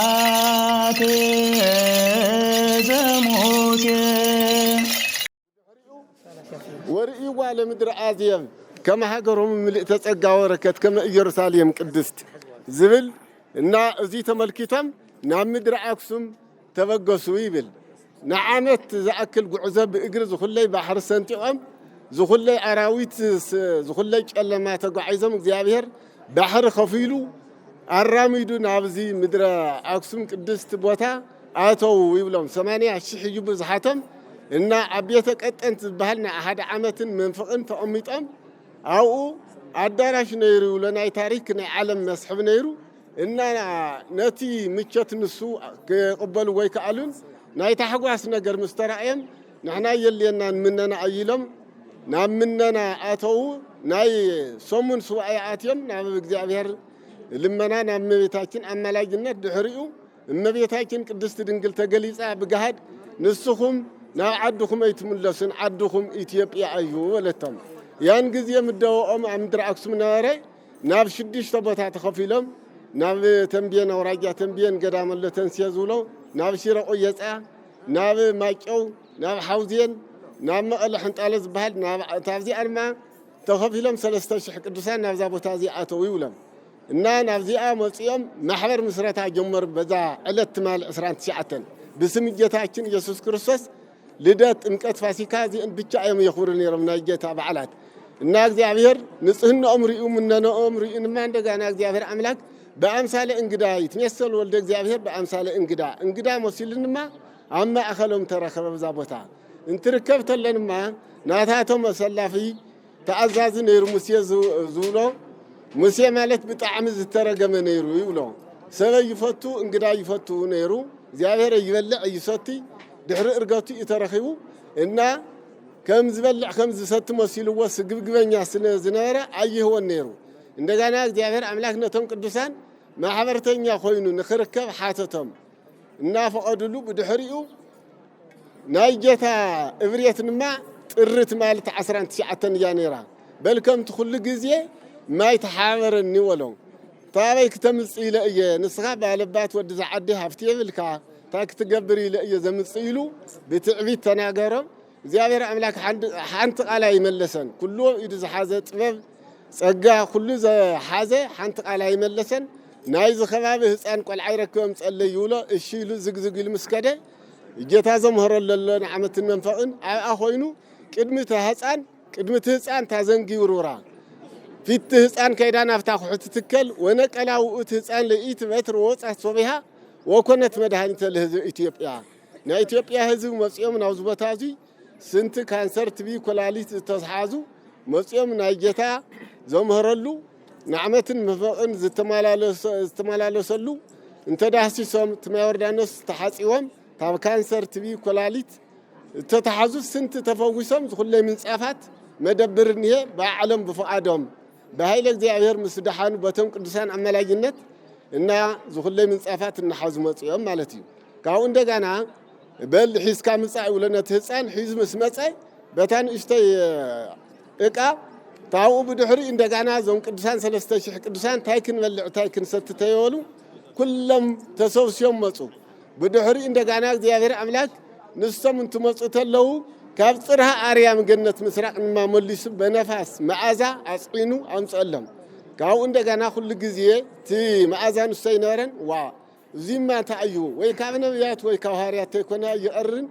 ጽላት ዘሙሴ ወርእይዋ ለምድር አዝየም ከመ ሀገሮም ምልእተ ጸጋ ወረከት ከመ ኢየሩሳሌም ቅድስት ዝብል እና እዚ ተመልኪቶም ናብ ምድሪ አክሱም ተበገሱ ይብል ንዓመት ዝኣክል ጉዕዞ ብእግሪ ዝኹለይ ባሕሪ ሰንጢቖም ዝኹለይ ኣራዊት ዝኹለይ ጨለማ ተጓዒዞም እግዚአብሔር ባሕሪ ከፊሉ ኣራሚዱ ናብዚ ምድረ አክሱም ቅድስት ቦታ ኣተው ይብሎም 80,000 እዩ ብዝሓቶም እና አብየተ ቀጠንት ዝበሃል ናይ ሓደ ዓመትን መንፈቕን ተቐሚጦም ኣብኡ ኣዳራሽ ነይሩ ለናይ ታሪክ ናይ ዓለም መስሕብ ነይሩ እና ነቲ ምቸት ንሱ ክቕበሉ ወይ ከኣሉን ናይ ታሕጓስ ነገር ምስተራእዮም ንሕና የልየና ምነና ኣይሎም ናብ ምነና ኣተው ናይ ሶሙን ሱባኤ ኣትዮም ናብ እግዚአብሔር ልመና ናብ እመቤታችን ኣማላጅነት ድሕሪኡ እመቤታችን ቅድስት ድንግል ተገሊጻ ብገሃድ ንስኹም ናብ ዓድኹም ኣይትምለሱን ዓድኹም ኢትዮጵያ እዩ ወለቶም ያን ጊዜ ምደወኦም ኣብ ምድሪ አክሱም ነበረ ናብ 6 ቦታ ተኸፊሎም ናብ ተንቤን አውራጃ ተንቤን ገዳመ ለተንስየ ዝብሎ ናብ ሽረ ቆየፃ ናብ ማጨው ናብ ሓውዜን ናብ መቐለ ሕንጣለ ዝበሃል ናብ ታብዚኣ ድማ ተኸፊሎም 3000 ቅዱሳን ናብዛ ቦታ እዚኣ ኣተው ይብሎም እና ናብዚኣ መፂኦም ማሕበር ምስረታ ጀመሩ በዛ ዕለት ትማል 29 ብስም ጌታችን ኢየሱስ ክርስቶስ ልደት ጥምቀት ፋሲካ እዚአን ብቻ እዮም የኽብሩ ነይሮም ናይ ጌታ በዓላት እና እግዚአብሔር ንጽህናኦም ርኡ ምነነኦም ርኡ ንማ እንደገና እግዚአብሔር አምላክ በአምሳለ እንግዳ ይትመሰል ወልደ እግዚአብሔር በአምሳለ እንግዳ መሲልንማ አማ አኸሎም ተረከበ በዛ ቦታ እንትርከብ ተለንማ ናታቶም መሰላፊ ተአዛዝ ነይሩ ሙሴ ዝብሎ ሙሴ ማለት ብጣዕሚ ዝተረገመ ነይሩ ይብሎ ሰበይ ይፈቱ እንግዳ ይፈቱ ነይሩ እግዚአብሔር ይበልዕ ይሰቲ ድሕሪ እርገቱ ይተረኺቡ እና ከም ዝበልዕ ከም ዝሰቲ መሲልዎ ስግብግበኛ ስለ ዝነበረ ኣይህወን ነይሩ እንደገና እግዚአብሔር አምላክ ነቶም ቅዱሳን ማሕበርተኛ ኮይኑ ንኽርከብ ሓተቶም እና ፈቀድሉ ብድሕሪኡ ናይ ጌታ እብርየት ንማ ጥርት ማለት 19 እያ ነይራ በልከም ትኹሉ ግዜ ማይ ተሓበረኒ ወሎም ታበይ ክተምጽእ ኢለ እየ ንስኻ ባለባት ወዲ ዝዓዲ ሃፍቲ የብልካ ታክትገብር ኢለ እየ ዘምጽእ ኢሉ ብትዕቢት ተናገሮም እግዚአብሔር አምላክ ሓንቲ ቃል አይመለሰን ኩሉ ኢዱ ዝሓዘ ጥበብ ጸጋ ኩሉ ዝሓዘ ሓንቲ ቃል አይመለሰን ናይ ዝኸባቢ ህፃን ቆልዓ ይረክቦም ጸለይ ይብሎ እሺ ኢሉ ዝግዝግ ኢሉ ምስከደ ጌታ ዘምህረሎ ንዓመትን መንፈቕን ኣብኣ ኮይኑ ቅድሚት ህፃን ታዘንጊ ውርውራ ፊት ህፃን ከይዳ ናፍታ ኩሕት ትከል ወነቀላ ውእት ህፃን ለኢት በትር ወጻት ሶቢሃ ወኮነት መድኃኒተ ለህዝብ ኢትዮጵያ ናይ ኢትዮጵያ ህዝብ መጽኦም ናብ ዝቦታ እዚ ስንት ካንሰር ቲቪ ኮላሊት ተስሓዙ መጽኦም ናይ ጌታ ዘምህረሉ ንዓመትን መንፈቕን ዝተመላለሰሉ እንተዳህሲሶም ትማይ ዮርዳኖስ ተሓጺዎም ታብ ካንሰር ቲቪ ኮላሊት ተተሓዙ ስንት ተፈዊሶም ዝኹለይ ምንጻፋት መደብር ንሄ በዓለም በፈቃዶም በኃይለ እግዚአብሔር ምስደሓኑ በቶም ቅዱሳን አመላጅነት እና ዝኹለይ ምንጻፋት እናሓዙ መጽኦም ማለት እዩ ካብኡ እንደገና በል ሒዝካ ምጻእ ውለነት ህፃን ሒዝ ምስ መጸ በታን እሽተይ እቃ ታው ብድሕሪ እንደገና ዞም ቅዱሳን 3000 ቅዱሳን ታይክን መልዕ ታይክን ሰትተይወሉ ኩሎም ተሰብስዮም መጹ ብድሕሪ እንደገና እግዚአብሔር አምላክ ንሶም እንትመጹ ተለው ካብ ጽርሃ አርያም ገነት ምስራቅ ንማ መልሱ በነፋስ መዓዛ አጽዒኑ አምጸለም ካብኡ እንደገና ኩሉ ግዜ ቲ መዓዛ ንሰይ ነረን ዋ ዚማ ታዩ ወይ ካብ ነብያት ወይ ካብ ሐዋርያት ተኮና ይቀርን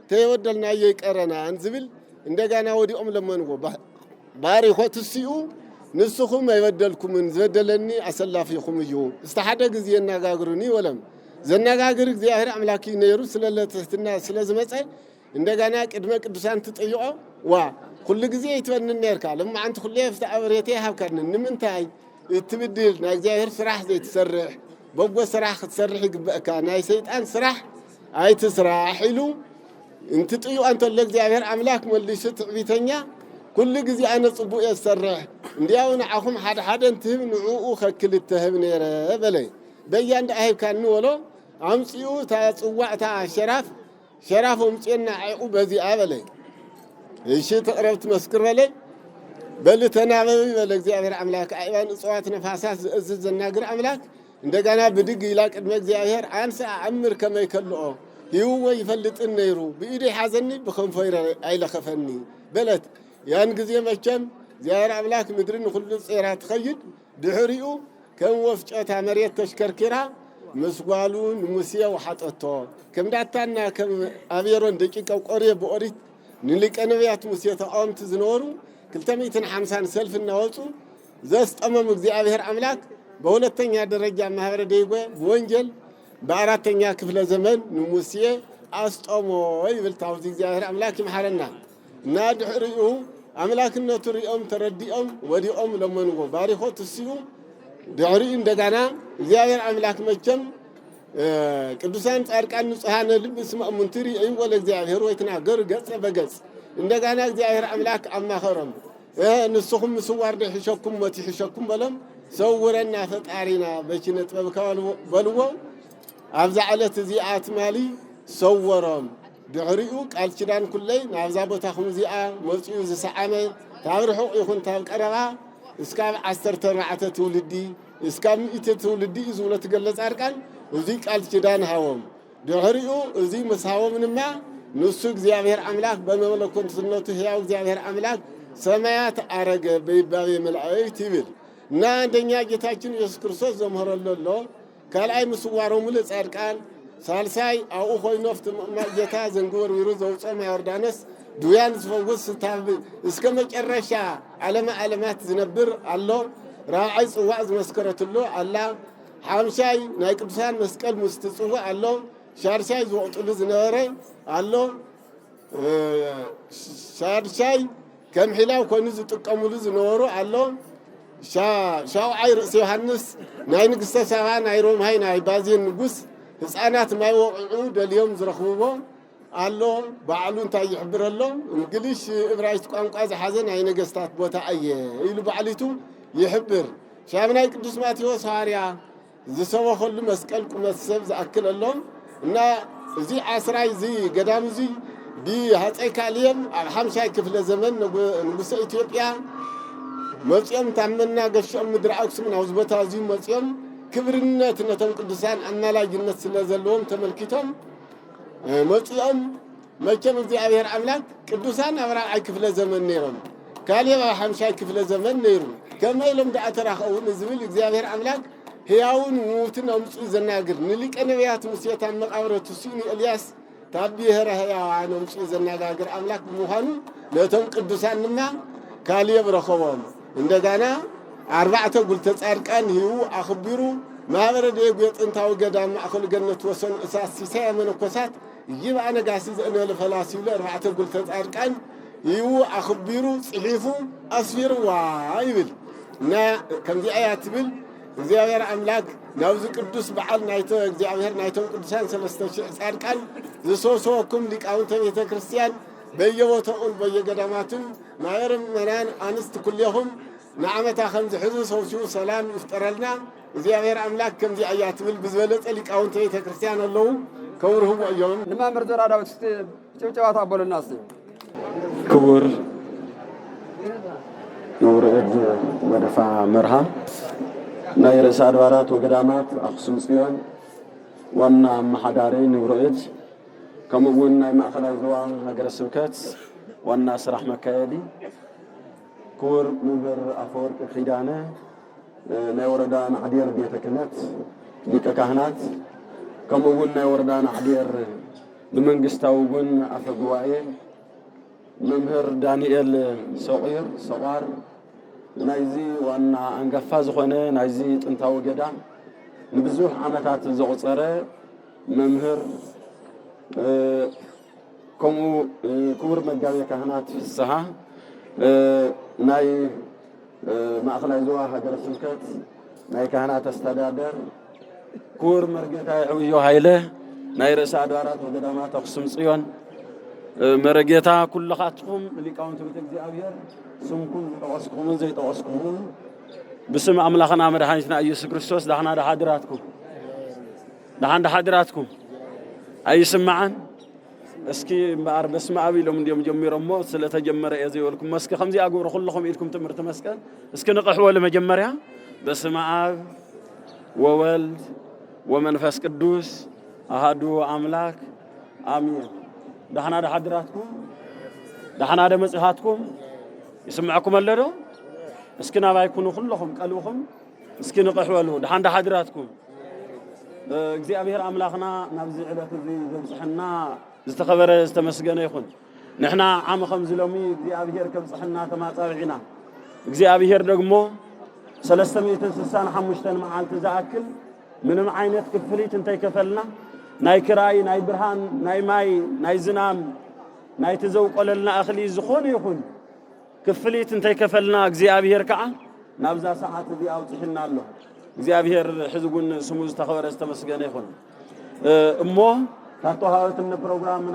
ተይወደልና ይቀረና እንዝብል እንደገና ወዲኦም ለመንጎ ባሪኾት ሲኡ ንስኹም አይበደልኩምን ዘበደለኒ አሰላፊኹም እዩ እስተሓደ ግዜ እናጋግሩኒ ወለም ዘናጋግር እግዚአብሔር አምላኪ ነይሩ ስለለተስትና ስለዝመጸ እንደገና ቅድመ ቅዱሳን ትጠይቆ ዋ ኩሉ ግዜ ይትበንን ነርካ ለማ አንተ ኩሉ የፍታ አብሬቴ ሃብከን ንምንታይ እትብድል ናይ እግዚአብሔር ስራሕ ዘይትሰርሕ በጎ ስራሕ ክትሰርሕ ይግበእካ ናይ ሰይጣን ስራሕ ኣይትስራሕ ኢሉ እንትጥዩ አንተ ለእግዚአብሔር አምላክ መልሱ ትዕቢተኛ ኩሉ ግዜ አነ ጽቡቕ የሰርሕ እንዲያው ንዓኹም ሓደ እንትህብ ንዑኡ ከክል ትህብ ነይረ በለይ በያንድ አይብካን ወሎ አምጽኡ ታጽዋዕታ ሸራፍ ወምጽና አይቁ በዚህ አበለይ እሺ ተቅረብት መስክር በለይ بل تنابي بل እግዚአብሔር አምላክ አይባን እጽዋት ነፋሳት ዝእዝዝ ዘናግር አምላክ እንደገና ብድግ ይላቅ እግዚአብሔር አንሳ አምር ከመይከልኦ ይው ይፈልጥን ነይሩ በኢዴ ሐዘኒ በከንፈይረ አይለኸፈኒ በለት ያን ጊዜ መቸም እግዚአብሔር አምላክ ምድርን ሁሉ ጽራ ትኸይድ ድሕሪኡ ከም ወፍጨታ መሬት ተሽከርኪራ መስጓሉን ሙሴው ሐጠቶ ከምዳታና ከም አብየሮን ደቂቃው ቆርየ በኦሪት ንሊቀ ነቢያት ሙሴ ተቃውምት ዝነበሩ 250 ሰልፍ እናወጡ ዘስጠመም እግዚአብሔር አምላክ በሁለተኛ ደረጃ ማህበረ ደይጎ በወንጀል በአራተኛ ክፍለ ዘመን ሙሴ አስጠሞ ይብልታው እግዚአብሔር አምላክ ይመሐረና እና ድሕሪኡ አምላክነቱ ሪኦም ተረዲኦም ወዲኦም ለመንጎ ባሪኾት ሲዩ ድሕሪ እንደገና እግዚአብሔር አምላክ መቸም ቅዱሳን ጻድቃን ንጹሃን ልብ ስማሙን ትሪ አይወለ እግዚአብሔር ወይተናገር ገጽ በገጽ እንደገና እግዚአብሔር አምላክ አማኸረም ንስኹም ስዋር ደሕሸኩም ወትሕሸኩም በለም ሰውረና ፈጣሪና በኪነ ጥበብ ከበልዎ አብዛ ዓለት እዚአት ማሊ ሰወሮም ድሕሪኡ ቃል ኪዳን ኩለይ ናብዛ ቦታኹም እዚኣ መጽኡ ዝሰዓመ ታብርሑቕ ይኹን ታብ ቀረባ እስካብ 14 ትውልዲ እስካብ 100 ትውልዲ ዝብሎ ትገለጽ አርቃን እዚ ቃል ኪዳን ሃዎም ድሕሪኡ እዚ መስሃዎም ንማ ንሱ እግዚአብሔር አምላክ በመለኮትነቱ ሕያው እግዚአብሔር አምላክ ሰማያት አረገ በይባቤ መላእክት ይብል እና አንደኛ ጌታችን ኢየሱስ ክርስቶስ ዘመረለሎ ካልአይ ምስዋሮሙ ለጻድቃን ሳልሳይ አው ሆይኖፍት ጌታ ዘንጎር ወሩ ዘውጾም ዮርዳኖስ ዱያን ዝፈውስ ታብ እስከ መጨረሻ ዓለማት ዝነብር አሎ ራዓይ ጽዋዕ ዝመስከረትሎ አላ ሓምሻይ ናይ ቅዱሳን መስቀል ምስትጽዋዕ አሎ ሻርሻይ ዝወቅጥሉ ዝነበረ አሎ ሻርሻይ ከም ሒላው ኮይኑ ዝጥቀሙሉ ዝነበሩ አሎ ሻውዓይ ርእሲ ዮሐንስ ናይ ንግሥተ ሳባ ናይ ሮምሃይ ናይ ባዚን ንጉስ ህፃናት ማይ ወቅዑ ደልዮም ዝረኽብዎ አሎ ባዕሉ እንታይ ይሕብረሎ እንግሊሽ ዕብራይስጥ ቋንቋ ዝሓዘ ናይ ነገስታት ቦታ አየ ኢሉ ባዕሊቱ ይሕብር ሻምናይ ቅዱስ ማቴዎስ ሐዋርያ ዝሰበኸሉ መስቀል ቁመት ሰብ ዝኣክለሎም እና እዚ ዓስራይ እዚ ገዳም እዚ ዲ ሃፀይ ካልየም ኣብ 50 ክፍለ ዘመን ንጉሰ ኢትዮጵያ መጽኦም ታመና ገሾም ምድር አክሱም ናውዝ ቦታ እዚ መጽኦም ክብርነት ነቶም ቅዱሳን አማላጅነት ስለዘለዎም ተመልክቶም መጽኦም መቸም እግዚአብሔር አምላክ ቅዱሳን አብራዓይ ክፍለ ዘመን ነይሮም ካልየ 50 ክፍለ ዘመን ነይሩ ከመይሎም ዳአተራኸውን ዝብል እግዚአብሔር አምላክ ሕያውን ሙትን አምጽ ዘናግር ንሊቀ ነቢያት ሙሴታ መቃብረቱ ሲኒ ኤልያስ ታብየረ ሕያዋን አምጽ ዘናጋግር አምላክ በመሆኑ ለቶም ቅዱሳንና ካልየ ብረኸቦም እንደገና 4 ጉልተ ጻድቃን ይው አኽቢሩ ማህበረ ደይጎ ጥንታው ገዳም ማእኸል ገነት ወሰን እሳት ሲሳይ መነኮሳት ይብአ ነጋሲ ዘእነለ ፈላሲሉ 4 ጉልተ ጻድቃን ይው አኽቢሩ ጽሒፉ አስፊርዋ ይብል እና ከምዚ አያት ብል እግዚአብሔር አምላክ ናውዝ ቅዱስ በዓል ናይተ እግዚአብሔር ናይቶም ቅዱሳን 3000 ጻድቃን ዝሶሶኩም ሊቃውንተ ቤተ ክርስቲያን በየቦታውን በየገዳማቱን ማየርም መናን አንስት ኩልየኹም ንዓመታ ከም ዝሕዙ ሰውሲው ሰላም ይፍጠረልና እግዚአብሔር አምላክ ከምዚ አያት ብል ብዝበለጸ ሊቃውንተ ቤተ ክርስቲያን አለው ከውርህቡ እዮም ንማምር ዘራዳውት ጭብጨባታ አቦልና እስቲ ክቡር ንውረድ ወደፋ መርሃ ናይ ርእሰ አድባራት ወገዳማት አክሱም ጽዮን ዋና አመሓዳሪ ንውረድ ከምኡውን ናይ ማእኸላይ ዞባ ሃገረ ስብከት ዋና ስራሕ መካየዲ ክቡር መምህር አፈወርቅ ኪዳነ ናይ ወረዳ ናዕዲር ቤተ ክህነት ሊቀ ካህናት ከምኡውን ናይ ወረዳ ናዕዲር ብመንግስታዊ እውን አፈ ጉባኤ መምህር ዳንኤል ሰቋር ናይዚ ዋና አንጋፋ ዝኾነ ናይዚ ጥንታዊ ገዳም ንብዙሕ ዓመታት ዘቁፀረ መምህር ከምኡ ክቡር መጋቤ ካህናት ፍስሓ ናይ ማእኸላይ ዞባ ሃገረ ስብከት ናይ ካህናት አስተዳደር ክቡር መርጌታ ዕብዮ ሃይለ ናይ ርእሰ አድባራት ወገዳማት አክሱም ጽዮን መርጌታ ኩልኻትኩም ሊቃውንት ቤተ እግዚአብሔር ስምኩም ተወስኩምን ዘይተወስኩምን بسم أملاخنا مدحانيتنا ኢየሱስ ክርስቶስ دحنا حضراتكم أي سمعان اسكي بار بسمع ابي لهم اليوم جميرو مو سلتجمر يزي ولكم مسك خمسي اغور كلكم يدكم تمرت مسكن اسكي نقحوا لمجمريا بسمع اب وولد ومنفس قدوس احدو املاك امين دحنا حضراتكم دحنا مصحاتكم يسمعكم اللدو اسكي نابا يكونوا كلكم قلبكم اسكي نقحوا له دحنا حضراتكم እግዚአብሔር አምላኽና ናብዚ ዕለት እዚ ዘብጽሕና ዝተኸበረ ዝተመስገነ ይኹን ንሕና ዓም ከምዚ ሎሚ እግዚአብሔር ከብጽሕና ተማጻብዒና እግዚአብሔር ደግሞ 365 መዓልቲ ዝኣክል ምንም ዓይነት ክፍሊት እንተይከፈልና ናይ ክራይ ናይ ብርሃን ናይ ማይ ናይ ዝናም ናይ ተዘውቆለልና እኽሊ ዝኾነ ይኹን ክፍሊት እንተይከፈልና እግዚአብሔር ከዓ ናብዛ ሰዓት እዚ ኣውጽሕና ኣሎ እግዚአብሔር ሕዝቡን ስሙ ዝተኸበረ ዝተመስገነ ይኹን እሞ ካተሃወትን ፕሮግራም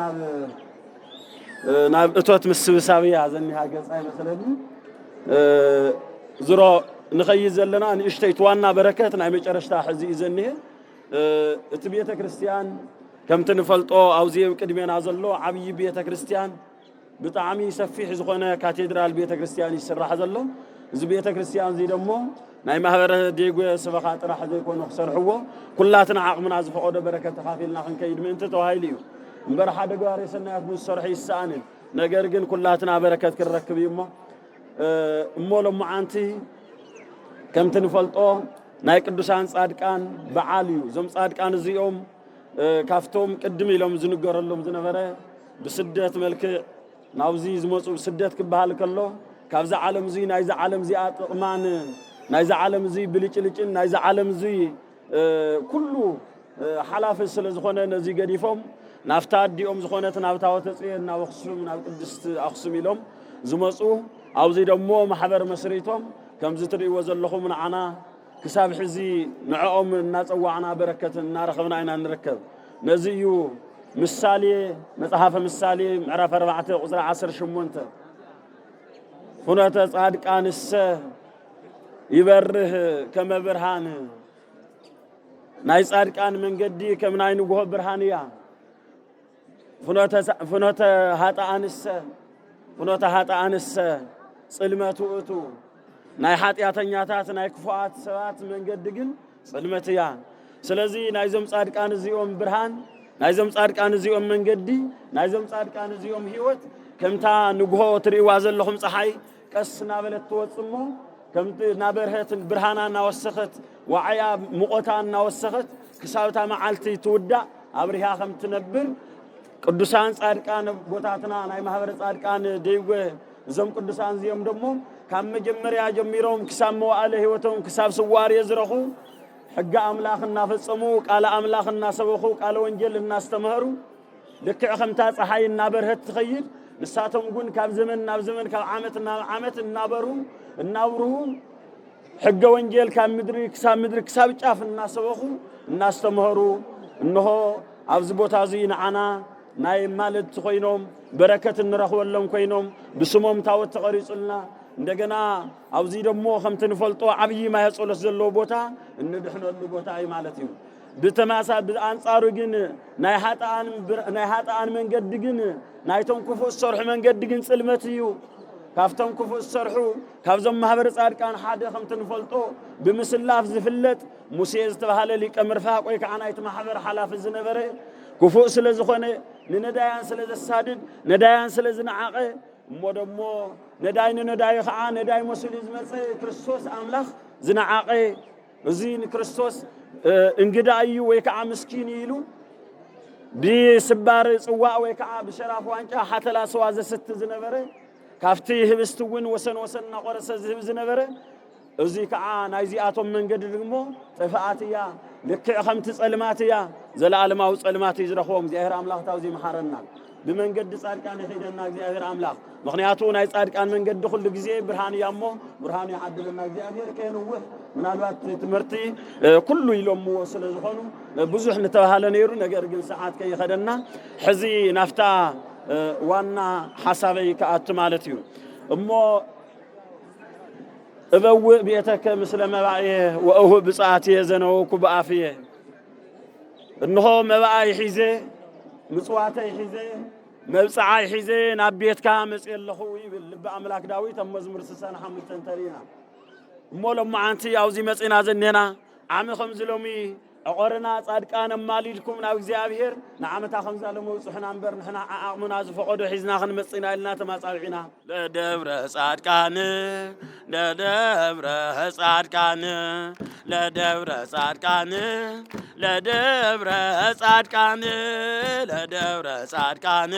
ናብ እቶት ምስብሳብያ ዘኒሃ ገጻይ መሰለኒ ዝሮ ንኸይድ ዘለና ንእሽተይ ዋና በረከት ናይ መጨረሽታ ሕዚ ዘኒሄ እቲ ቤተ ክርስቲያን ከምቲ ንፈልጦ ኣብዚ ቅድሜና ዘሎ ዓብይ ቤተ ክርስቲያን ብጣዕሚ ሰፊሕ ዝኾነ ካቴድራል ቤተ ክርስቲያን ይስራሕ ዘሎ እዚ ቤተ ክርስቲያን እዚ ደሞ ናይ ማህበረ ዴጎ ሰበኻ ጥራሕ ዘይኮነ ክሰርሕዎ ኩላትና ዓቕምና ዝፈቀደ በረከት ተኻፊልና ክንከይድ ምእንቲ ተዋሂሉ እዩ እምበር ሓደ ገባር የሰናያት ዝሰርሕ ይሰኣንን ነገር ግን ኩላትና በረከት ክረክብ እሞ ሎማዓንቲ ከምቲ ንፈልጦ ናይ ቅዱሳን ጻድቃን በዓል እዩ ዞም ጻድቃን እዚኦም ካፍቶም ቅድም ኢሎም ዝንገረሎም ዝነበረ ብስደት መልክዕ ናብዚ ዝመፁ ስደት ክበሃል ከሎ ካብዛ ዓለም እዚ ናይዛ ዓለም እዚኣ ጥቕማን ናይዛ ዓለም እዚ ብልጭልጭን ናይዛ ዓለም እዚ ኩሉ ሓላፊ ስለ ዝኾነ ነዚ ገዲፎም ናፍታ ዲኦም ዝኾነት ናብታወተ ጽዮን ናብ ኣኽሱም ናብ ቅድስት ኣኽሱም ኢሎም ዝመፁ ኣብዚ ደሞ ማሕበር መስሪቶም ከምዚ ትርእይዎ ዘለኹም ንዓና ክሳብ ሕዚ ንዕኦም እናፀዋዕና በረከት እናረኸብና ኢና ንርከብ ነዚ እዩ ምሳሌ መጽሓፈ ምሳሌ ምዕራፍ 4 ቁጽሪ 18 ፍኖተ ጻድቃንሰ ይበርህ ከመ ብርሃን ናይ ጻድቃን መንገዲ ከም ናይ ንጉሆ ብርሃን እያ ፍኖተ ኃጥኣንሰ ጽልመት ውእቱ ናይ ኃጢአተኛታት ናይ ክፉአት ሰባት መንገዲ ግን ጽልመት እያ ስለዚ ናይዞም ጻድቃን እዚኦም ብርሃን ናይዞም ጻድቃን እዚኦም መንገዲ ናይዞም ጻድቃን እዚኦም ህይወት ከምታ ንጉሆ ትርእይዋ ዘለኹም ፀሓይ ቀስ ናበለት ትወጽሞ ከምቲ ናበርሀት ብርሃና እናወሰኸት ወዓያ ሙቆታ እናወሰኸት ክሳብታ መዓልቲ ትውዳእ ኣብሪሃ ከም ትነብር ቅዱሳን ጻድቃን ቦታትና ናይ ማህበረ ጻድቃን ደይጎ እዞም ቅዱሳን እዚኦም ደሞ ካብ መጀመርያ ጀሚሮም ክሳብ መዋዕለ ህይወቶም ክሳብ ስዋር የዝረኹ ሕጋ ኣምላኽ እናፈጸሙ ቃለ ኣምላኽ እናሰበኹ ቃለ ወንጌል እናስተምሃሩ ልክዕ ከምታ ፀሓይ እናበርሀት ትኸይድ ንሳቶም ግን ካብ ዘመን ናብ ዘመን ካብ ዓመት ናብ ዓመት እናብሩ ሕገ ወንጌል ካብ ምድሪ ክሳብ ጫፍ እናሰበኹ እናስተምሃሩ እንሆ ኣብዚ ቦታ እዚ ንዓና ናይ ማለት ኮይኖም በረከት እንረኽበሎም ኮይኖም ብስሞም ታወት ተቐሪጹልና እንደገና ኣብዚ ደሞ ከምቲ ንፈልጦ ዓብይ ማይ ጸሎት ዘለዎ ቦታ እንድሕነሉ ቦታ እዩ ማለት እዩ ብተማሳል ብኣንጻሩ ግን ናይ ኃጥኣን መንገዲ ግን ናይቶም ክፉእ ዝሰርሑ መንገዲ ግን ጽልመት እዩ ካፍቶም ክፉእ ዝሰርሑ ካብዞም ማህበረ ጻድቃን ሓደ ከምቲ ንፈልጦ ብምስላፍ ዝፍለጥ ሙሴ ዝተባሃለ ሊቀ ምርፋቅ ወይ ከዓ ናይቲ ማህበር ሓላፊ ዝነበረ ክፉእ ስለ ዝኾነ ንነዳያን ስለ ዘሳድድ ነዳያን ስለ ዝነዓቐ እሞ ደሞ ነዳይ ንነዳይ ከዓ ነዳይ መስሉ ዝመፀ ክርስቶስ ኣምላኽ ዝነዓቐ እዚ ንክርስቶስ እንግዳ እዩ ወይ ከዓ ምስኪን ኢሉ ብስባር ጽዋዕ ወይ ከዓ ብሸራፍ ዋንጫ ሓተላ ስዋ ዘስት ዝነበረ ካፍቲ ህብስት እውን ወሰን እናቆረሰ ዝህብ ዝነበረ እዚ ከዓ ናይዚኣቶም መንገዲ ደግሞ ጥፍኣት እያ ልክዕ ከምቲ ጸልማት እያ ዘለዓለማዊ ጸልማት ይዝረኽቦም እግዚአብሔር ኣምላኽ ታውዚ መሓረና بمنجد صادقان يخيدنا እግዚአብሔር አምላክ ምክንያቱ ናይ ጻድቃን መንገድ ሁሉ ጊዜ ብርሃን ያሞ ብርሃን ያድልና እግዚአብሔር ከነው ምናልባት ትምርቲ ኩሉ ይሎሙ ስለዝሆኑ ብዙሕ ንተባሃለ ነይሩ ነገር ግን ሰዓት ከይኸደና ሕዚ ናፍታ ዋና ሐሳበይ ከአት ማለት እዩ እሞ እበው ቤተከ ምስለ መባኤ ወእሁ ብጻአት የዘነውኩ በአፍየ እንሆ መባኤ ሒዜ ምጽዋተ ሒዜ مبصعي حزين أبيتك مسئل اللخوي بأملاك داويت مزمور سسان حمد تنترينا مولو معانتي أوزي مسئنا زنينا عامي خمزلومي أقرنا صادقانا ماليلكم ناو እግዚአብሔር نعمتا خمزالو موصحنا انبر نحنا عقمنا زفقدو حزنا خنمصينا لنا تماصالعنا لدبر صادقان لدبر صادقان لدبر صادقان لدبر صادقان لدبر صادقان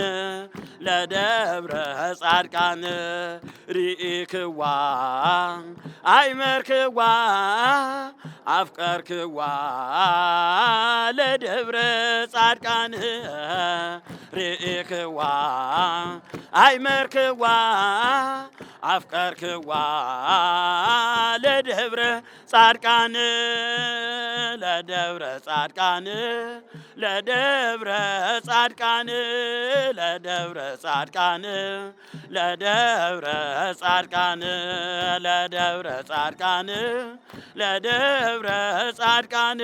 لدبر صادقان ريكوا ايمركوا أفكاركوا لدبر صادقان ريكوا أيمركوا أفكاركوا لدبر صادقان لدبر صادقان لدبر صادقان لدبر صادقان لدبر صادقان لدبر صادقان لدبر صادقان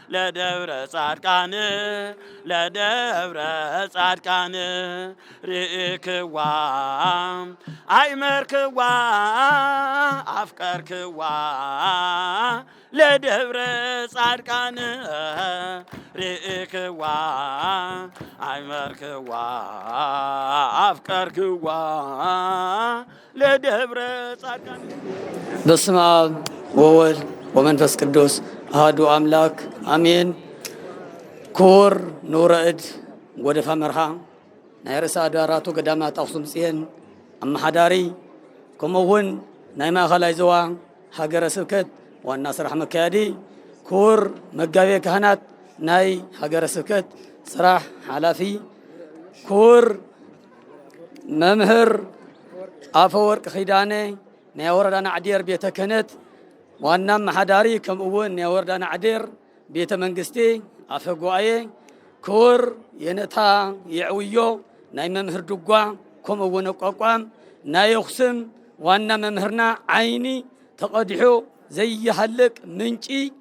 لدبر صادقان لدبر صادقان ريكوا أيمركوا أفكاركوا لدبر صادقان ريكوا أيمركوا أفكاركوا لدبر صادقان بسم الله وولد ومنفس قدوس أحد أملاك آمين كور نورد ودفع مرها نيرس أداراتو قدامات أخصم سين أما حداري كمون نايما خلاي زوا حجر سكت والناصر رحمة كادي كور مجاوي كهنات ناي حجر سكت صراح حلافي كور ممهر أفورك خيداني نيوردان عدير بيت كنت وانا محداري كم اول نيوردان عدير بيت منقستي افقواي كور ينتا يعويو ناي ممهر دقوا كم اول قوقام ناي يخسم وانا ممهرنا عيني تقدحو زي حلق منشي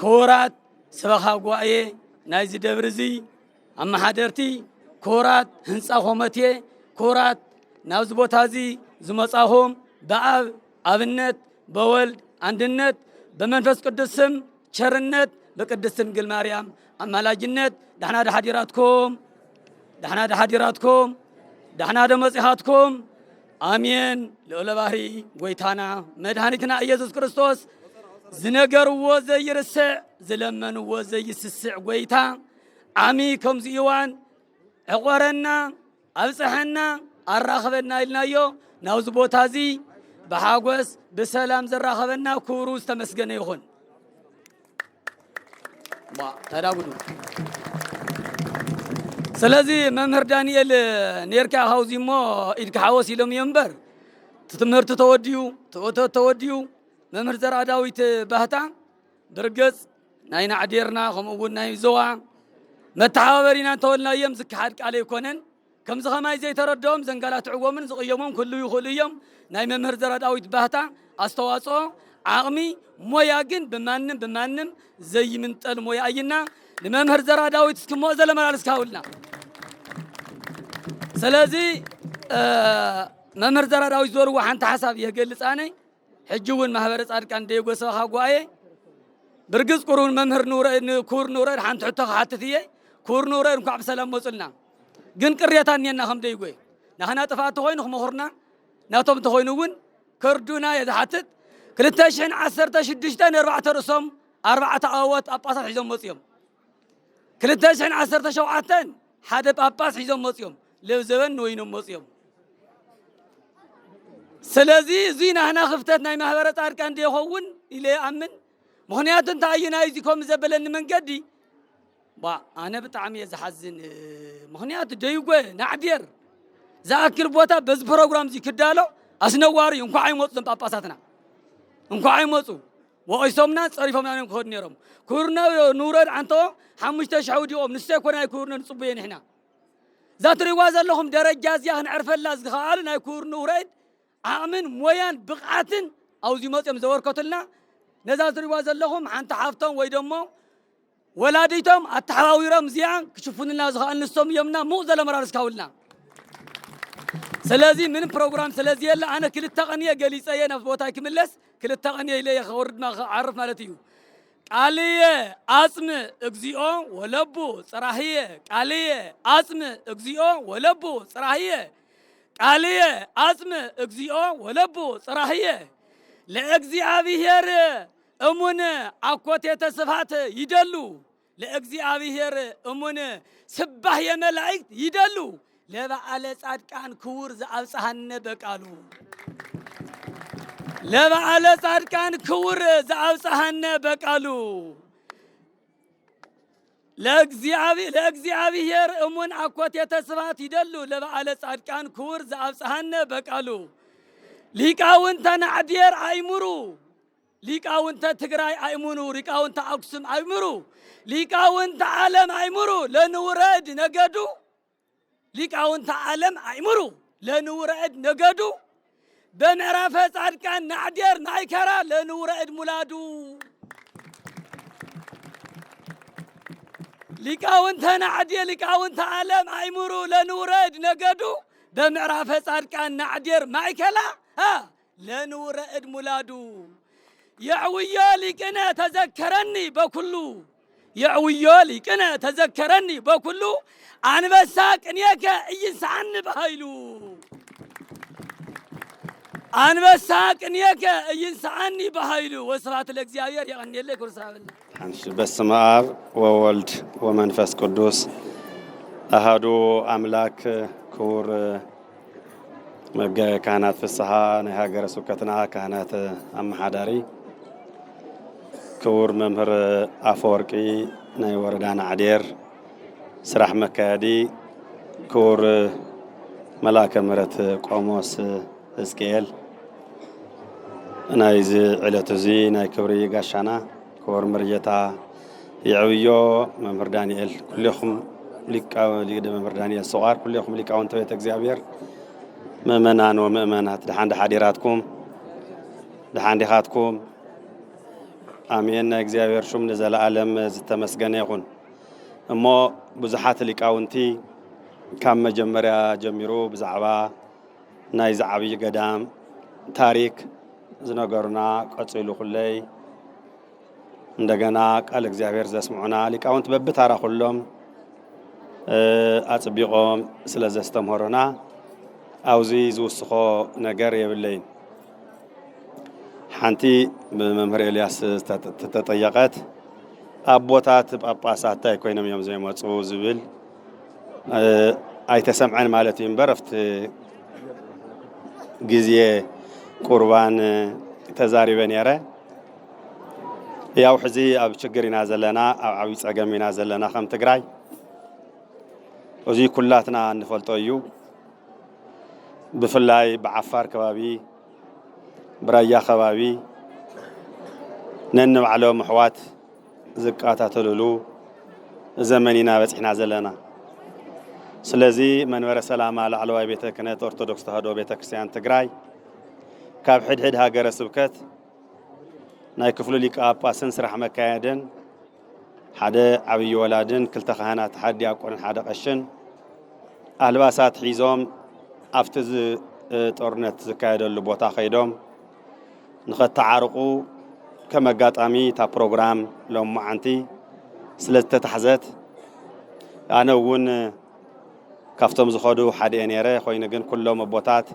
كورات سبخا قواي ناي زي دبرزي اما حدرتي كورات هنسا خومتي كورات ناوز بوتازي زمصاهم بأب أبنت بولد عندنت بمنفس قدسم شرنت بقدسم قل مريم أما لا جنت دحنا ده حديراتكم دحنا ده حديراتكم دحنا ده مسيحاتكم آمين لولا باري ويتانا مدهانتنا إيسوس كريستوس زنجر وزي يرسع زلمن وزي يسسع ويتا عمي كم زيوان عقورنا أبصحنا الراخبنا إلنا يو ناوز بوتازي بحاجوس بسلام زراخبنا كوروس تمسجنا يخون با تراودو سلازي ممهر دانيال نيركا هاوزي مو إدك حواسي لهم ينبر تتمهر توديو ممهر زرع داويت بهتا درجس ناينا عديرنا خم أقول ناي زوا متعاورينا تولنا يمسك حد عليه كونن كم زخماي زي تردهم زنقالات عوامن زقيمهم كله يخليهم ناي ممهر زراد أويت بهتا أستواصو عقمي موياقن بمانم زي من تل مويا أينا لممهر زراد أويت سكمو زلم الالس كاولنا سلازي ممهر زراد أويت زور وحنت حساب يقلص أنا حجون مهبرت أركان ديغو سوخا قواي برقص قرون ممهر نور كور نور حنت حتى حتتيه كور نور نكعب سلام وصلنا جن كرياتان ينا خم ديغوي نحن تفاتو هاي نخ مهرنا ناتهم تخوينون كردونا يدحتت كلتاشن 16 4 رسم 4 عوات أباسات حزم مصيوم كلتاشن 17 حدب أباس حزم مصيوم لو زبن وينهم مصيوم سلازي زينا هنا خفتتنا ما هبرت أركان دي خوون إلى أمن مهنيات تعينا يزيكم زبلن من قدي با أنا بتعمي زحزن مهنيات ديوجو نعدير ذاكر بوتا بس برنامج زي كدالو أسنواري ينكو عيموت زم باباساتنا ينكو عيموتو وأيسومنا صريفهم نانم كود نيرم كورنا نورد عنتو حمش تشعودي أم نستيقنا كورنا نصبين هنا ذات رواز لهم درجات يهن عرف الله زخالنا كور نورد عامن مويان بقعتن أو زي ما زور كتلنا نزات رواز لهم عن تحافتهم ويدمو ولاديتهم التحاويرهم زيان كشوفون لنا زخان نستم يومنا مو زلا مرارس كاولنا سلازي من بروجرام سلازي يلا أنا كل التقنية جالسة أنا في بوتاي كملس كل التقنية اللي يخورد ما عرف مالتيو قاليه اسم اكزيون ولبو صراحيه قاليه اسم اكزيون ولبو صراحيه قاليه اسم اكزيون ولبو صراحيه لأግዚአብሔር እሙን አኮቴተ ስብሐት ይደሉ ለእግዚአብሔር እሙን ስባህ የመላእክት ይደሉ ለበዓለ ጻድቃን ክቡር ዘአብጽሐነ በቃሉ ለበዓለ ጻድቃን ክቡር ዘአብጽሐነ በቃሉ ለእግዚአብሔር እሙን አኮቴተ ስብሐት ይደሉ ለበዓለ ጻድቃን ክቡር ዘአብጽሐነ በቃሉ ሊቃውንተ ናዕዴር አይምሩ ሊቃውንተ ትግራይ አይሙኑ ሊቃውንተ አክሱም አይምሩ ሊቃውንተ ዓለም አይምሩ ለንውረድ ነገዱ ሊቃውንተ ዓለም አይምሩ ለንውረድ ነገዱ በምዕራፈ ጻድቃን ናዕዴር ናይከራ ለንውረድ ሙላዱ ሊቃውንተ ናዕዴር ሊቃውንተ ዓለም አይምሩ ለንውረድ ነገዱ በምዕራፈ ጻድቃን ናዕዴር ማይከላ ለንውረድ ሙላዱ يعوي لكنا تذكرني بكله يعوي لكنا تذكرني بكله أنا بساك إنيك إنسان بهايلو أنا بساك إنيك إنسان بهايلو وصلاة الأجزاء يعني لك ورسالة بسم الله وولد ومنفس قدوس أهدو أملاك كور مجا كانت في الصحة نهاجر سكتنا كانت أم حداري كور ممهر أفوركي ناي وردان عدير سرح مكادي كور ملاك مرت قوموس اسكيل نايز علتوزي ناي كوري قاشانا كور مرجتا يعويو ممهر دانيال كلهم ليكاو ليد ممهر دانيال صغار كلهم ليكاو انتو يتكزيابير مؤمنان ومؤمنات دحان حديراتكم دحان دخاتكم آمين እግዚአብሔር ሹም ለዘላለም ዝተመስገነ ይሁን እሞ ብዙሓት ሊቃውንቲ ካብ መጀመርያ ጀሚሩ ብዛዕባ ናይ ዓብይ ገዳም ታሪክ ዝነገሩና ቀጽሉ ኩለይ እንደገና ቃል እግዚአብሔር ዘስምዑና ሊቃውንት በብታራ ኩሎም አጽቢቆም ስለዘስተምሩና አውዚ ዝውስኾ ነገር የብለይን حنتي بممهر إلياس تتطيقت أبوتات بأباسات تاي كوينم يوم زي ما تصو زبل أي تسمعن مالتي برفت جزية قربان تزاري بنيرة يا وحزي أب شجري نازل لنا أو عويس أجمي نازل لنا خم تجري وزي كلاتنا نفلتويو بفلاي بعفار كبابي برايا خبابي ننم على محوات زكاتا تلولو زمننا بصحنا زلنا سلازي منور سلام على علوي بيت كنت أرثوذكس تهدو بيت كريستيان تجراي كاب حد هاجر سبكت ناي كفلو ليك أباسن سرح مكايدن حدا عبي ولادن كل تخانات حد يقولن حدا قشن ألباسات حيزوم أفتز تورنت زكايدو لبوتا خيدوم نخت تعارقو كما قاطامي تا بروجرام لو معنتي سلسته تحزت انا ون كافتم زخدو حد انيره خوينا كن كلهم بوتات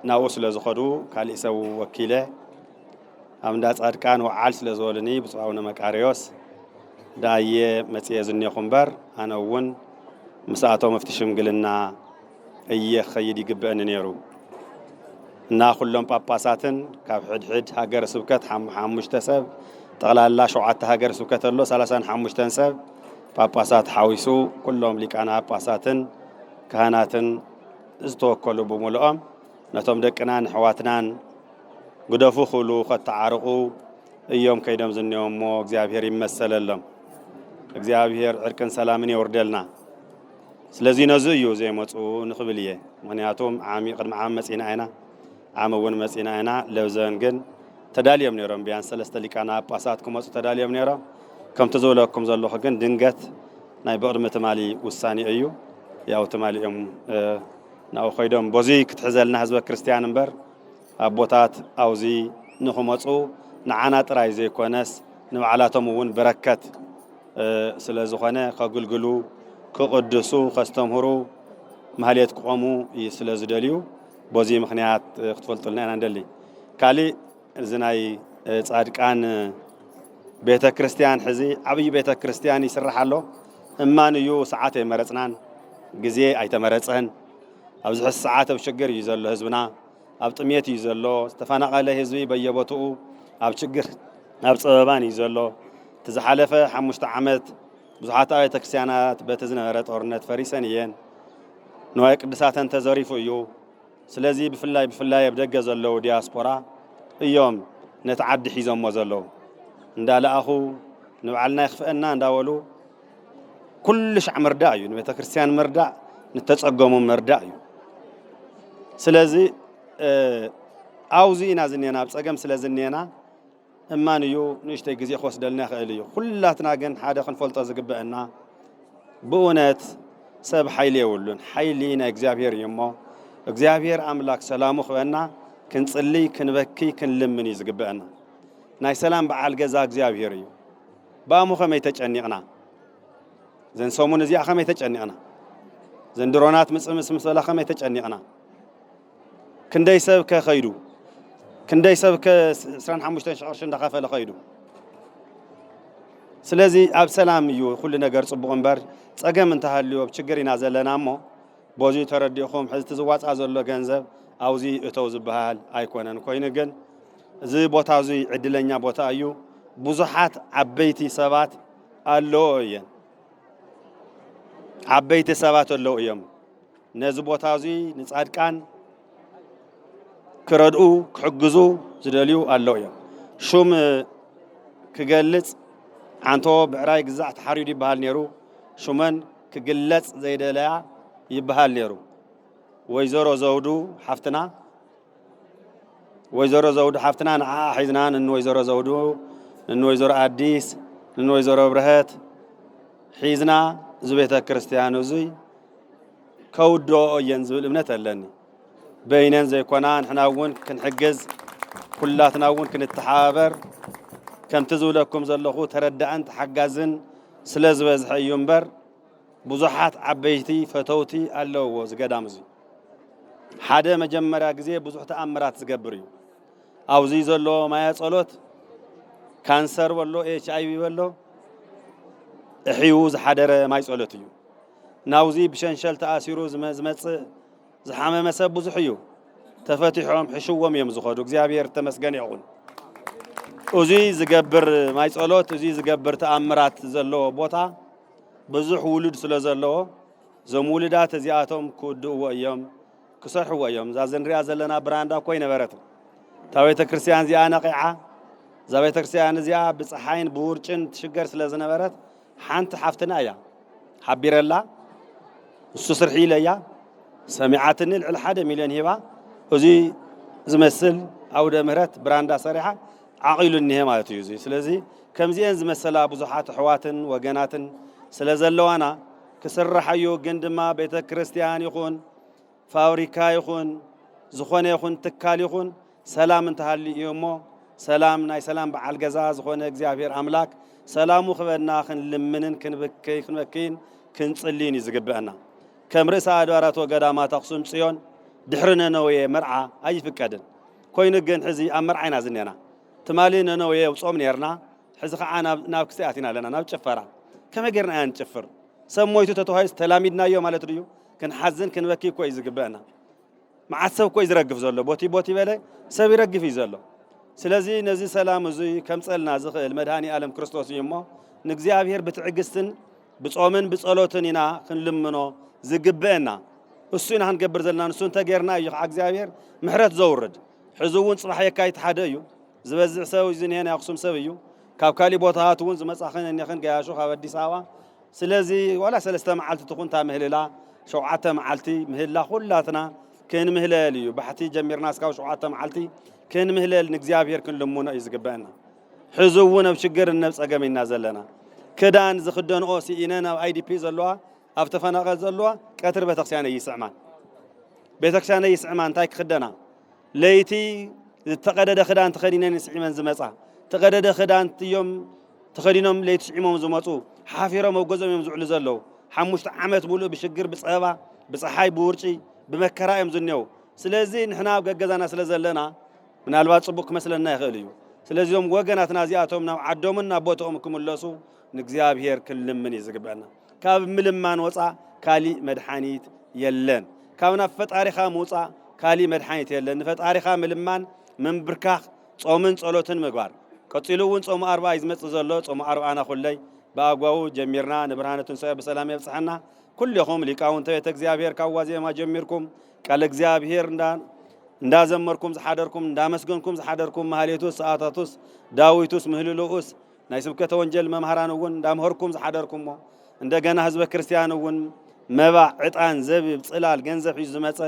ناوس لزخدو قال يسو وكيله امدا صادقان وعال سلازولني بصاونا مقاريوس دايه مصيزني خنبر انا ون مساعتو مفتشم قلنا اي خيدي قبان نيرو نا كلهم باباساتن كاب حد هاجر سبكت حمش تسب طغلا شوعات هاجر سبكت له 30 حمش تنسب باباسات حويسو كلهم ليك انا باباساتن كهناتن استوكلوا بملؤم نتوم دقنان حواتنان غدفو خلو خطعرقو ايوم كيدم زنيوم مو እግዚአብሔር ይመሰለለም እግዚአብሔር ዕርቅን ሰላምን ይወርደልና ስለዚህ ነዝዩ ዘይመጹ ንخبልየ ምክንያቱም ዓሚ ቅድመ ዓም መጽና አይና عامون مسينا هنا لوزن جن تداليم نيرم بيان سلست لكنا باسات كم تداليم نيرم كم تزولكم زلوا خجن دنجت ناي بقدم تمالي والثاني أيو يا تمالي ناو خيدهم بوزي كتحزلنا حزب كريستيان مبر أبوتات أوزي نخمصو نعنا تراي زي كونس نوعلاتهم ون بركات سلازخانة خجلجلو كقدسو خستمهرو مهليت قومو يسلاز دليو بوزي مخنيات اختفلت لنا عندلي كالي زناي صادقان بيت كريستيان حزي عبي بيت كريستيان يسرح له اما نيو ساعات مرصنان غزي ايتمرصن ابز ساعات بشجر يزلو حزبنا اب طميت يزلو استفانقله حزبي بيبوتو اب شجر اب صبابان يزلو تزحلفه 5 عامات بزحات بيت كريستيانات بتزنهره ጦርነት فريسانيين نواي قدساتن تزريفو يو سلازي بفلاي بدغ زلو دياسبورا ايوم نتعد حيزم زلو እንዳለ አኹ ንባዕልና ይኽፈአና እንዳወሉ ኩልሽ ዓመርዳ እዩ ንቤተ ክርስቲያን መርዳ ንተጸገሙ መርዳ እዩ ስለዚ አውዚ ኢና ዝኔና በጸገም ስለዝኔና እማንዩ ንሽተይ ግዜ ኾስደልና ይኽእል እዩ ኩላትና ግን ሓደ ክንፈልጦ ዝግበአና ብእውነት ሰብ ኃይል የውሉን ኃይሊ ናይ እግዚአብሔር እሞ እግዚአብሔር አምላክ ሰላሙ ኽበና ክንጽልይ ክንበኪ ክንልምን ይዝግበአና ናይ ሰላም በዓል ገዛ እግዚአብሔር እዩ ባሙ ኸመይ ተጨኒቅና ዘን ሰሙን እዚኣ ኸመይ ተጨኒቅና ዘንድሮናት ምጽምስ ምስላ ኸመይ ተጨኒቅና ክንደይ ሰብ ከኸይዱ ክንደይ ሰብ ከ25 ቅርሺ እንዳኸፈለ ኸይዱ ስለዚ ኣብ ሰላም እዩ ኩሉ ነገር ጽቡቕ እምበር ጸገም እንተሃልዮ ችግር ኢና ዘለናሞ ቦዚ ተረዲኹም ሕዚ ዝዋጻ ዘሎ ገንዘብ አውዚ እተው ዝበሃል ኣይኮነን ኮይኑ ግን እዚ ቦታ እዚ ዕድለኛ ቦታ እዩ ብዙሓት ዓበይቲ ሰባት ኣለዎ እየን ዓበይቲ ሰባት ኣለዎ እዮም ነዚ ቦታ እዚ ንጻድቃን ክረድኡ ክሕግዙ ዝደልዩ ኣለዎ እዮም ሹም ክገልጽ አንቶ ብዕራይ ግዛዕ ተሓሪዱ ይበሃል ነይሩ ሹመን ክግለጽ ዘይደለያ ይበሃል ነይሩ ወይዘሮ ዘውዱ ሓፍትና ወይዘሮ ዘውዱ ሓፍትና ንዓ ሒዝና ወይዘሮ ዘውዱ ወይዘሮ አዲስ ወይዘሮ ብርሃት ሒዝና ዝቤተ ክርስቲያን እዚ ከውዶ እየን ዝብል እምነት ኣለኒ በይነን ዘይኮና ንሕና እውን ክንሕግዝ ኩላትና እውን ክንተሓባበር ከምቲ ዝብለኩም ዘለኹ ተረዳእን ተሓጋዝን ስለ ዝበዝሐ እዩ እምበር ብዙሓት ዓበይቲ ፈተውቲ ኣለዎ ዝገዳም እዚ ሓደ መጀመርያ ግዜ ብዙሕ ተኣምራት ዝገብር እዩ አውዚ ዘሎ ማያ ጸሎት ካንሰር ወሎ ኤችአይቪ ወሎ እሕዩ ዝሓደረ ማይ ጸሎት እዩ ናውዚ ብሸንሸል ተኣሲሩ ዝመጽእ ዝሓመመ ሰብ ብዙሕ እዩ ተፈቲሖም ሕሽዎም እዮም ዝኸዱ እግዚአብሔር ተመስገን ይኹን እዚ ዝገብር ማይ ጸሎት እዚ ዝገብር ተኣምራት ዘለዎ ቦታ ብዙሕ ውሉድ ስለ ዘለዎ ዞም ውሉዳት እዚኣቶም ክውድእዎ እዮም ክሰርሕዎ እዮም ዛዘንሪያ ዘለና ብራንዳ ኮይ ነበረት ታቤተ ክርስቲያን እዚኣ ነቂዓ ዛቤተ ክርስቲያን እዚኣ ብፀሓይን ብውርጭን ትሽገር ስለ ዝነበረት ሓንቲ ሓፍትና እያ ሓቢረላ እሱ ስርሒ ኢለያ ሰሚዓትኒ ልዕሊ 1 ሚልዮን ሂባ እዚ ዝመስል ኣውደ ምህረት ብራንዳ ሰሪሓ ዓቂሉ እኒሄ ማለት እዩ ስለዚ ከምዚአን ዝመሰላ ብዙሓት ኣሕዋትን ወገናትን ስለ ዘለዋና ክስራሓዩ ግን ድማ ቤተ ክርስቲያን ይኹን ፋብሪካ ይኹን ዝኾነ ይኹን ትካል ይኹን ሰላም እንተሃሊ እዩ እሞ ሰላም ናይ ሰላም በዓል ገዛ ዝኾነ እግዚአብሔር አምላክ ሰላሙ ኽበና ክንልምንን ክንበክይን ክንጽልይን ይዝግበአና ከም ርእሰ ኣድባራት ወገዳማት ኣኽሱም ጽዮን ድሕሪ ነነዌ መርዓ ኣይፍቀድን ኮይኑ ግን ሕዚ ኣብ መርዓይና ዝኔና ትማሊ ነነዌ ውጾም ነርና ሕዚ ከዓ ናብ ክስተያትና ኣለና ናብ ጭፈራ ከመይ ጌርና እያ ንጭፍር ሰብ ሞይቱ ተተዋሂዝ ተላሚድናዮ ማለት ድዩ ክንሓዝን ክንበኪ እኮ እዩ ዝግበአና መዓት ሰብ እኮ እዩ ዝረግፍ ዘሎ ቦቲ በለ ሰብ ይረግፍ እዩ ዘሎ ስለዚ ነዚ ሰላም እዚ ከምፀልና ዝኽእል መድሃኒ ዓለም ክርስቶስ እዩ እሞ ንእግዚአብሔር ብትዕግስትን ብጾምን ብጸሎትን ኢና ክንልምኖ ዝግበአና እሱ ኢና ክንገብር ዘለና ንሱ እንተጌርና እዩ ከዓ እግዚአብሔር ምሕረት ዘውርድ ሕዚ እውን ጽባሕ የካቲት ሓደ እዩ ዝበዝሕ ሰብ ዝንሄ ናይ ኣኽሱም ሰብ እዩ ካብ ካሊእ ቦታታት እውን ዝመጻኽን እኒኽን ገያሹ ካብ ኣዲስ ኣበባ ስለዚ ዋላ 3 መዓልቲ ትኹን ታ ምህልላ 7 መዓልቲ ምህላ ኩላትና ክንምህለል እዩ ባሕቲ ጀሚርና እስካብ 7 መዓልቲ ክንምህለል ንእግዚአብሔር ክንልሙኖ እዩ ዝግበአና ሕዚ እውን ኣብ ችግር ነብ ጸገም ኢና ዘለና ክዳን ዝኽደንኦ ሲኢነን ኣብ IDP ዘለዋ ኣብ ተፈናቐል ዘለዋ ቀትር ቤተክርስትያን ይስዕማን ቤተክርስትያን ይስዕማን እንታይ ክኽደና ለይቲ ተቀደደ ክዳን ተኸዲነን ይስዕመን ዝመጻ ተቀደደ ክዳን እዮም ተኸዲኖም ለይቲ ስዕሞም ዝመጹ ሓፊሮም ኣብ ገዞም እዮም ዝውዕሉ ዘለዉ 5 ዓመት ሙሉእ ብሽግር ብጸባ ብፀሓይ ብውርጪ ብመከራ እዮም ዝኔው ስለዚ ንሕና ኣብ ገገዛና ስለ ዘለና ምናልባት ጽቡቕ ክመስለና ይኽእል እዩ ስለዚኦም ወገናትና እዚኣቶም ናብ ዓዶምን ናብ ቦታኦም ክምለሱ ንእግዚአብሔር ክልምን ይዝግበና ካብ ምልማን ወፃ ካሊ መድሓኒት የለን ካብና ፈጣሪኻ ሙፃ ካሊ መድሓኒት የለን ንፈጣሪኻ ምልማን ምንብርካኽ ጾምን ጸሎትን ምግባር ቀፂሉውን ጾም 40 ይዝመጽእ ዘሎ ጾም 40ና ኩለይ በአግባቡ ጀሚርና ንብርሃነ ትንሣኤ በሰላም ያብጽሐና ኩልኹም ሊቃውንተ ቤተ እግዚአብሔር ካዋዜማ ጀሚርኩም ቃል እግዚአብሔር እንዳዘመርኩም ዝሓደርኩም እንዳመስገንኩም ዝሓደርኩም ማህሌቱስ ሰዓታቱስ ዳዊቱስ ምህልሉኡስ ናይ ስብከተ ወንጀል መምሃራንውን እንዳምሃርኩም ዝሓደርኩምሞ እንደገና ህዝበ ክርስቲያንውን መባ ዕጣን ዘቢብ ጽላል ገንዘብ ሒዙ ዝመጸ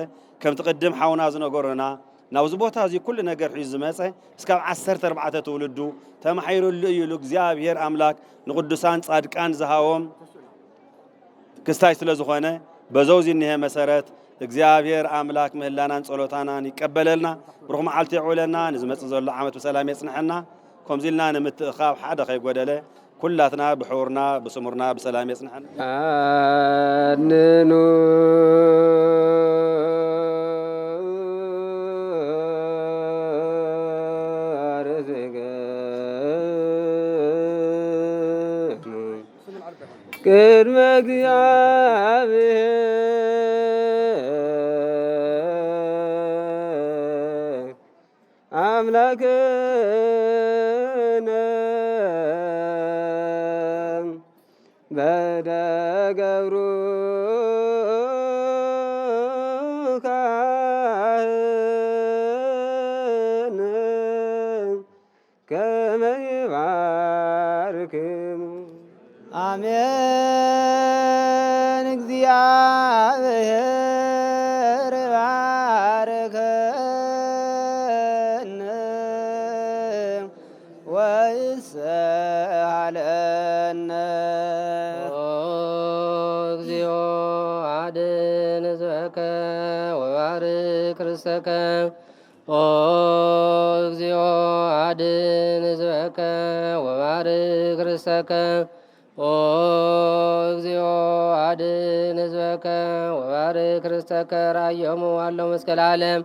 ከም ትቅድም ሓውና ዝነገሩና ናብዚ ቦታ እዚ ኩሉ ነገር ሒዙ ዝመጸ እስካብ 14 ትውልዱ ተማሂሩሉ እዩ እግዚአብሔር አምላክ ንቅዱሳን ጻድቃን ዝሃቦም ክስታይ ስለ ዝኾነ በዘው ዚንሄ መሰረት እግዚአብሔር አምላክ ምህላናን ጸሎታናን ይቀበለልና ብሩኽ መዓልቲ ይዑለና ንዝመጽእ ዘሎ ዓመት በሰላም የጽንሐና ከምዚልና ንምትእኻብ ሓደ ከይጎደለ ኩላትና ብሕውርና ብስሙርና በሰላም የጽንሐና አድንኑ ቅድመ እግዚአብሔር አምላክነ በደገብሩ ካህን ከመ ይባርክሙ አሜን እግዚአብሔር ባርከነ ወይስሐለነ እግዚኦ አድን ሕዝበከ ወባርክ ርስተከ እግዚኦ አድን ሕዝበከ ወባርክ ርስተከ እግዚኦ አድን ሕዝበከ ወባርክ ርስተከ ራእዮሙ አለው መስቀል ዓለም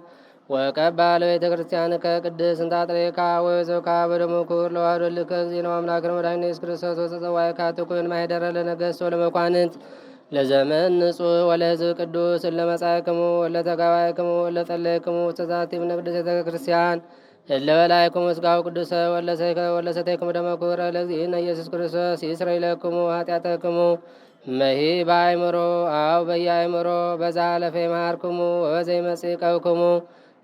ወቀባ ለቤተ ክርስቲያንከ ቅድስት እንታጥሬካ ወዘውካ በደሙ ክቡር ለዋህዶ ልከ እግዚእነ አምላክነ መድኃኒነ ኢየሱስ ክርስቶስ ወተጸዋዕካ ትኩን ማኅደረ ለነገሥት ወለመኳንንት ለዘመን ንጹሕ ወለሕዝብ ቅዱስ ለመጻእክሙ ወለተጋባይክሙ ወለጸለይክሙ ተዛቲም ነቅድስ ቤተ ክርስቲያን ለበላይክሙ ስጋው ቅዱሰ ወለሰተይክሙ ደመ ክቡረ ለእግዚእነ ኢየሱስ ክርስቶስ ይስረይ ለክሙ ኃጢአተክሙ መሂ በአእምሮ አው በየአእምሮ በዛ ለፈ ይመሃርክሙ ወበዘይመጽእ ቀብክሙ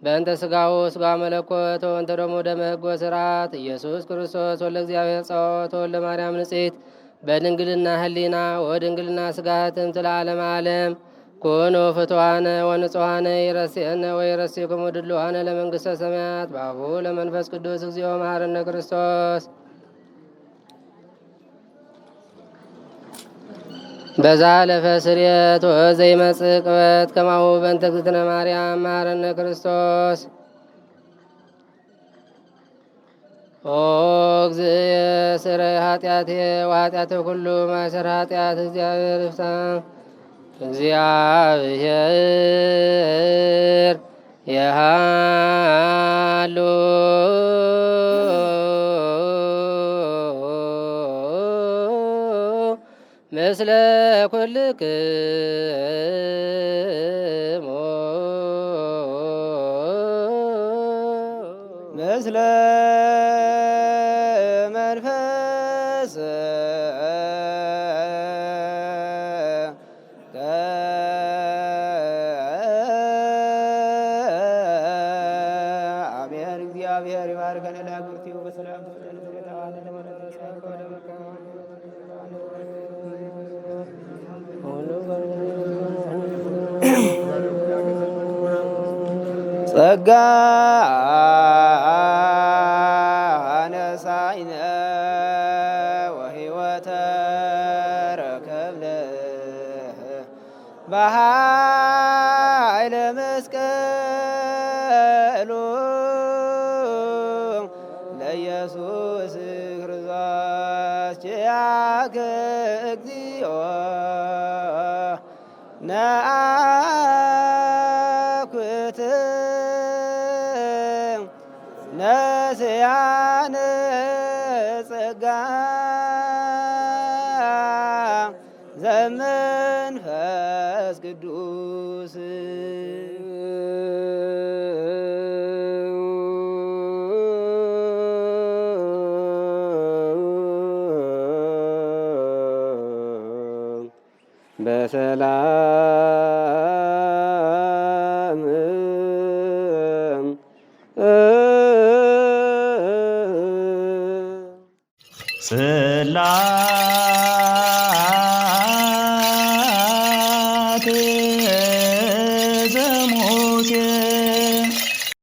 በእንተ ስጋው ስጋ መለኮት ወእንተ ደሙ ደመ ሕግ ወሥርዓት ኢየሱስ ክርስቶስ ወለ እግዚአብሔር ጸወት ወለ ማርያም ንጽሕት በድንግልና ህሊና ወድንግልና ስጋትም ለዓለመ ዓለም ኩኑ ፍትዋነ ወንጹሐነ ይረስየነ ወይረስይክሙ ድሉዋነ ለመንግሥተ ሰማያት በአቡ ለመንፈስ ቅዱስ እግዚኦ መሐረነ ክርስቶስ በዛ ለፈ ስርየት ወዘይመጽእ ቅበት ከማሁ በእንተ እግዝእትነ ማርያም መሐረነ ክርስቶስ ኦ እግዚእ ስረይ ኃጢአቴ ወኃጢአተ ኩሉ ማእሰረ ኃጢአት እግዚአብሔር ይፍታ እግዚአብሔር የሃሉ ምስለ ኩልክሙ ምስለ መንፈስ አሜን። እግዚአብሔር ይባርከን ለአገርቲው በሰላም ጸጋ አነሳይነ ወሕይወተ በኃይለ መስቀሉ ለኢየሱስ ክርስቶስ ችያከ እግዚኦ ነአኩት ነስያነ ጸጋ ዘመንፈስ ቅዱስ በሰላም ጽላ